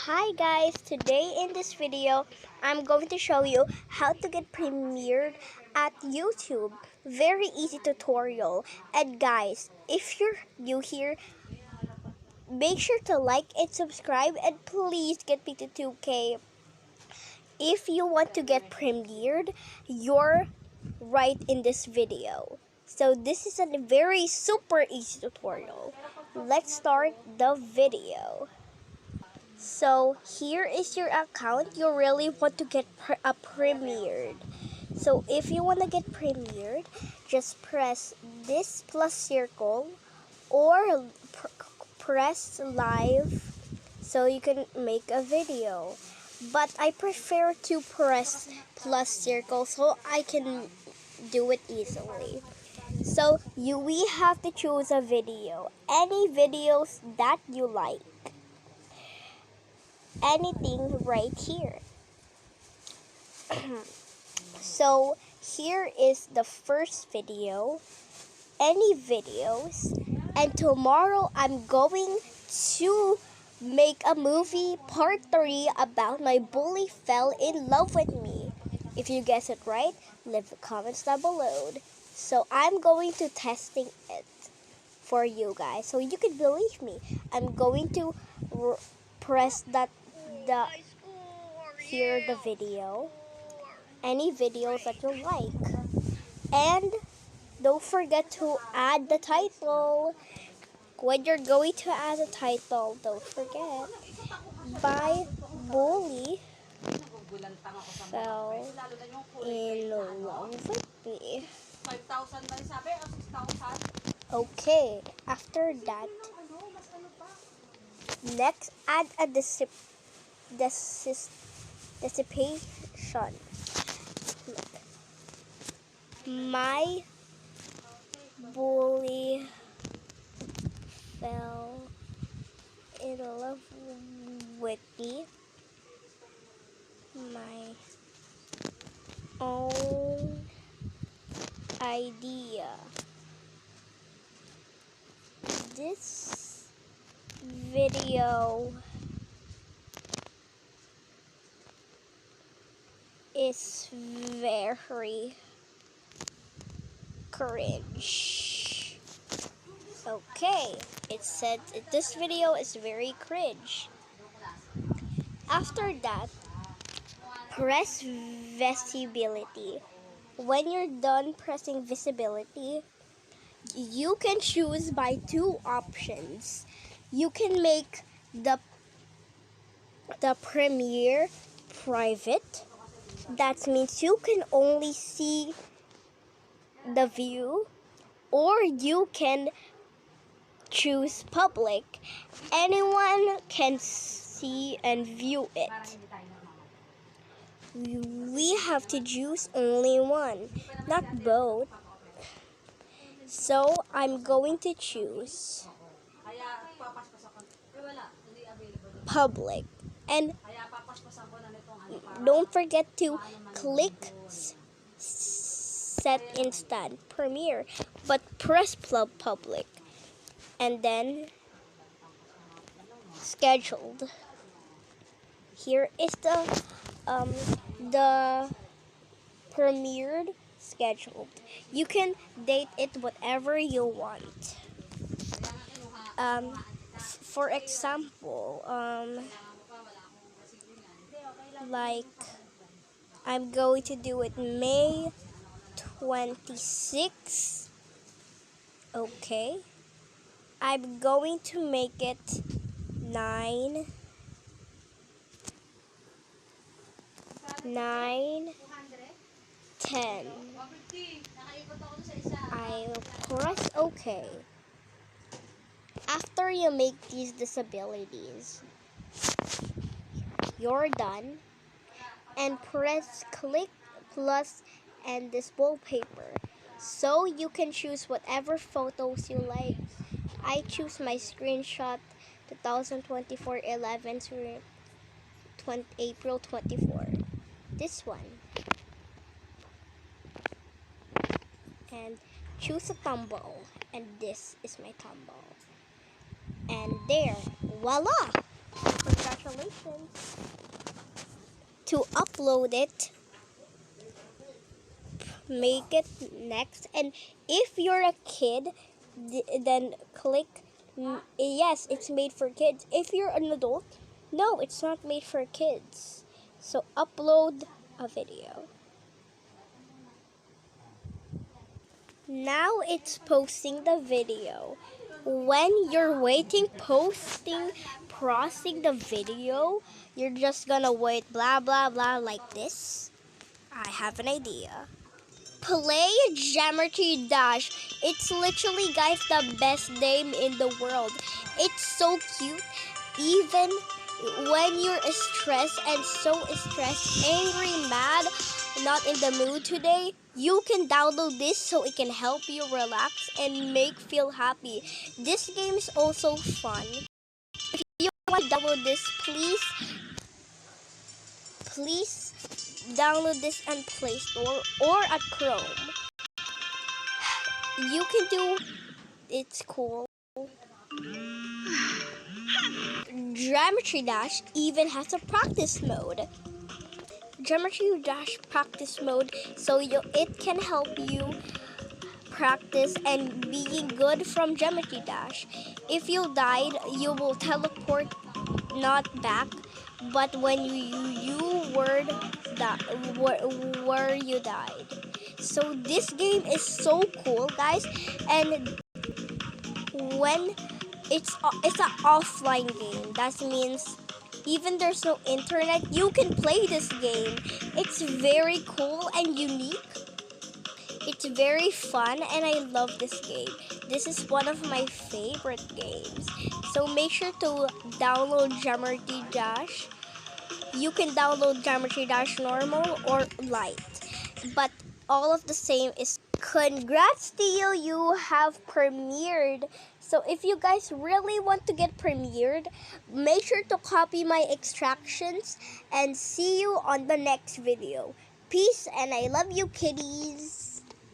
Hi guys, today in this video I'm going to show you how to get premiered at YouTube. Very easy tutorial. And guys, if you're new here, make sure to like and subscribe, and please get me to 2K. If you want to get premiered, you're right in this video. So this is a very super easy tutorial. Let's start the video. So here is your account. You really want to get premiered. So if you want to get premiered, just press this plus circle or press live so you can make a video. But I prefer to press plus circle so I can do it easily. So we have to choose a video. Any videos that you like. Anything right here. So here is the first video. Any videos. And tomorrow I'm going to make a movie part 3 about my bully fell in love with me. If you guess it right, leave the comments down below. So I'm going to testing it for you guys so you can believe me. I'm going to press here the video, any videos that you like, and don't forget to add the title. When you're going to add a title, don't forget, my bully fell in love with me. Okay, after that, next add a dissipation. My bully fell in love with me. My own idea. This video is very cringe. Okay, it said this video is very cringe. After that, press visibility. When you're done pressing visibility, you can choose by 2 options. You can make the premiere private. That means you can only see the view, or you can choose public. Anyone can see and view it. We have to choose only one, not both. So I'm going to choose public, and don't forget to click set instant premiere, but press public and then scheduled. Here is the premiered scheduled. You can date it whatever you want. For example, like I'm going to do it May 26. Okay. I'm going to make it 9/10. I press OK. After you make these disabilities, you're done, and press click plus and this wallpaper so you can choose whatever photos you like. I choose my screenshot 2024 11 April 24. This one. And choose a tumble, and this is my tumble. And there, voila! Congratulations! to upload it, make it next, and if you're a kid, then click yes, it's made for kids. If you're an adult, no, it's not made for kids. So upload a video. Now it's posting the video. When you're waiting, processing the video, you're just gonna wait blah blah blah like this. I have an idea. Play Geometry Dash. It's literally, guys, the best game in the world. It's so cute. Even when you're stressed and so stressed, angry, mad, not in the mood today, you can download this so it can help you relax and make feel happy. This game is also fun. If you want to download this, please download this on Play Store or at Chrome. You can do, it's cool. Geometry Dash even has a practice mode. Geometry Dash practice mode, so it can help you practice and being good from Geometry Dash. If you died, you will teleport not back, but when where you died. So this game is so cool, guys, and when it's an offline game, that means even there's no internet, you can play this game. It's very cool and unique. It's very fun and I love this game. This is one of my favorite games. So make sure to download Geometry Dash. You can download Geometry Dash normal or light, but all of the same is congrats to you. You have premiered. So if you guys really want to get premiered, make sure to copy my extractions and see you on the next video. Peace and I love you, kitties.